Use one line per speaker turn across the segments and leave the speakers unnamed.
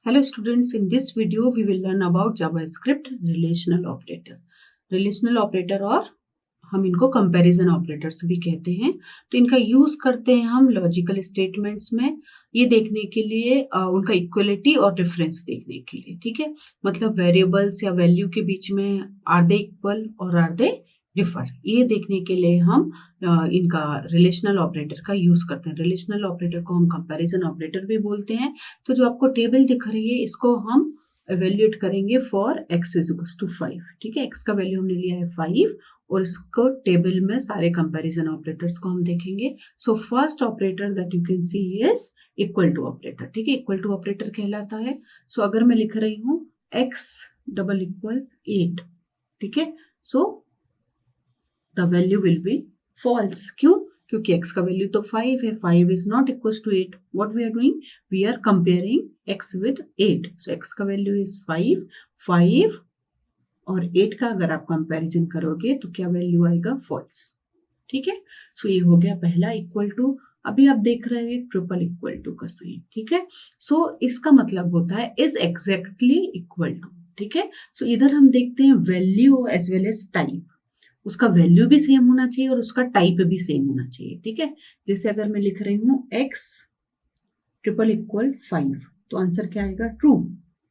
Hello students, in this video we will learn about JavaScript relational operator. Relational operator और हम इनको comparison operators भी कहते हैं। तो इनका यूज करते हैं हम लॉजिकल स्टेटमेंट्स में ये देखने के लिए उनका इक्वलिटी और डिफरेंस देखने के लिए, ठीक है। मतलब वेरिएबल्स या वैल्यू के बीच में आर दे इक्वल और आर दे डिफर, ये देखने के लिए हम इनका रिलेशनल ऑपरेटर का यूज करते हैं। रिलेशनल ऑपरेटर को हम कंपैरिजन ऑपरेटर भी बोलते हैं। तो जो आपको टेबल दिख रही है इसको हम एवेल्युएट करेंगे for x is equal to 5, ठीक है। x का वैल्यू हमने लिया है 5 और इसको टेबल में सारे कंपैरिजन ऑपरेटर्स को हम देखेंगे। So first operator that you can see is equal to operator, ठीक है। इक्वल टू ऑपरेटर कहलाता है। सो अगर मैं लिख रही हूँ x डबल इक्वल 8, ठीक है, so the value will be false. क्यों? क्योंकि x का वैल्यू तो 5 है, 5 is not equal to 8। What we are doing, we are comparing x with 8। So x का वैल्यू इज 5 और 8 का अगर आप कंपैरिजन करोगे तो क्या वैल्यू आएगा, फॉल्स, ठीक है। सो ये हो गया पहला इक्वल टू। अभी आप देख रहे हैं ट्रिपल इक्वल टू का साइन, ठीक है। सो इसका मतलब होता है इज एग्जैक्टली इक्वल टू, ठीक है। सो इधर हम देखते हैं value as well as type, उसका वैल्यू भी सेम होना चाहिए और उसका टाइप भी सेम होना चाहिए, ठीक है। जैसे अगर मैं लिख रही हूँ x ट्रिपल इक्वल 5 तो आंसर क्या आएगा, ट्रू।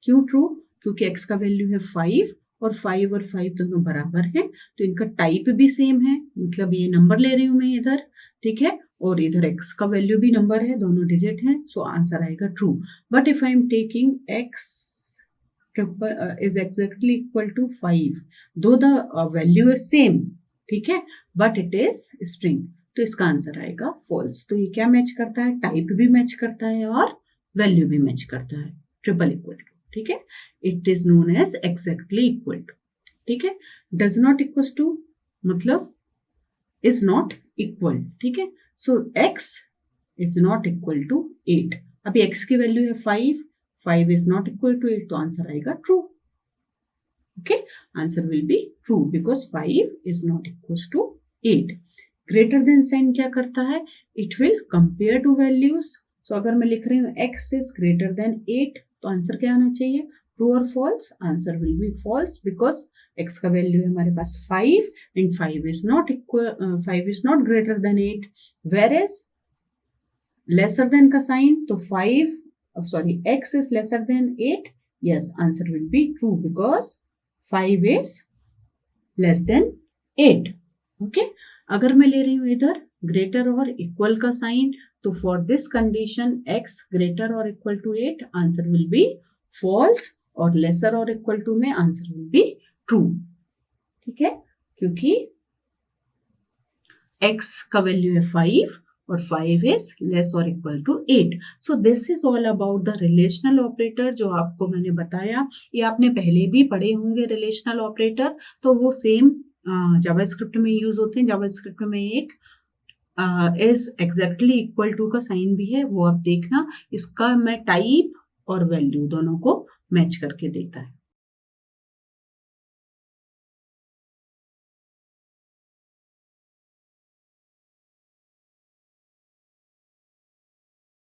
क्यों ट्रू? क्योंकि x का वैल्यू है 5 और 5 दोनों बराबर हैं, तो इनका टाइप भी सेम है। मतलब ये नंबर ले रही हूं मैं इधर, ठीक है, और इधर x का वैल्यू भी नंबर है, दोनों डिजिट हैं, सो आंसर आएगा true. But if I am taking x is exactly equal to 5, though the value is same, ठीक है, but it is string, तो इसका आंसर आएगा फॉल्स। तो ये क्या मैच करता है, टाइप भी मैच करता है और वैल्यू भी मैच करता है, ट्रिपल इक्वल टू, ठीक है। It is known as exactly equal to, ठीक है। डज नॉट इक्वल टू मतलब इज नॉट इक्वल, ठीक है। So x is not equal to 8। अभी x की वैल्यू है 5 इज नॉट इक्वल टू 8, तो आंसर आएगा true, okay. Answer will be true because 5 is not equal to 8। Greater than sign क्या करता है, it will compare two values. So अगर मैं लिख रही हूँ x इज ग्रेटर देन 8 तो आंसर क्या आना चाहिए, ट्रू और false. Answer will be false because x का वैल्यू है हमारे पास 5 and 5 is not greater than 8, whereas lesser than का साइन तो x is lesser than 8. Yes, answer will be true because 5 is less than 8. Okay. अगर मैं ले रही हूँ इधर ग्रेटर और इक्वल का साइन तो for this condition x greater और equal to 8 answer will be false और लेसर और इक्वल टू में आंसर विल बी ट्रू, ठीक है। क्योंकि x का वैल्यू है 5 और 5 is less or equal to 8. So this is all about the relational operator जो आपको मैंने बताया। ये आपने पहले भी पढ़े होंगे relational operator, तो वो सेम जावास्क्रिप्ट में यूज होते हैं। जावास्क्रिप्ट में एक is exactly equal to का साइन भी है, वो आप देखना। इसका मैं टाइप और वैल्यू दोनों को मैच करके देता है।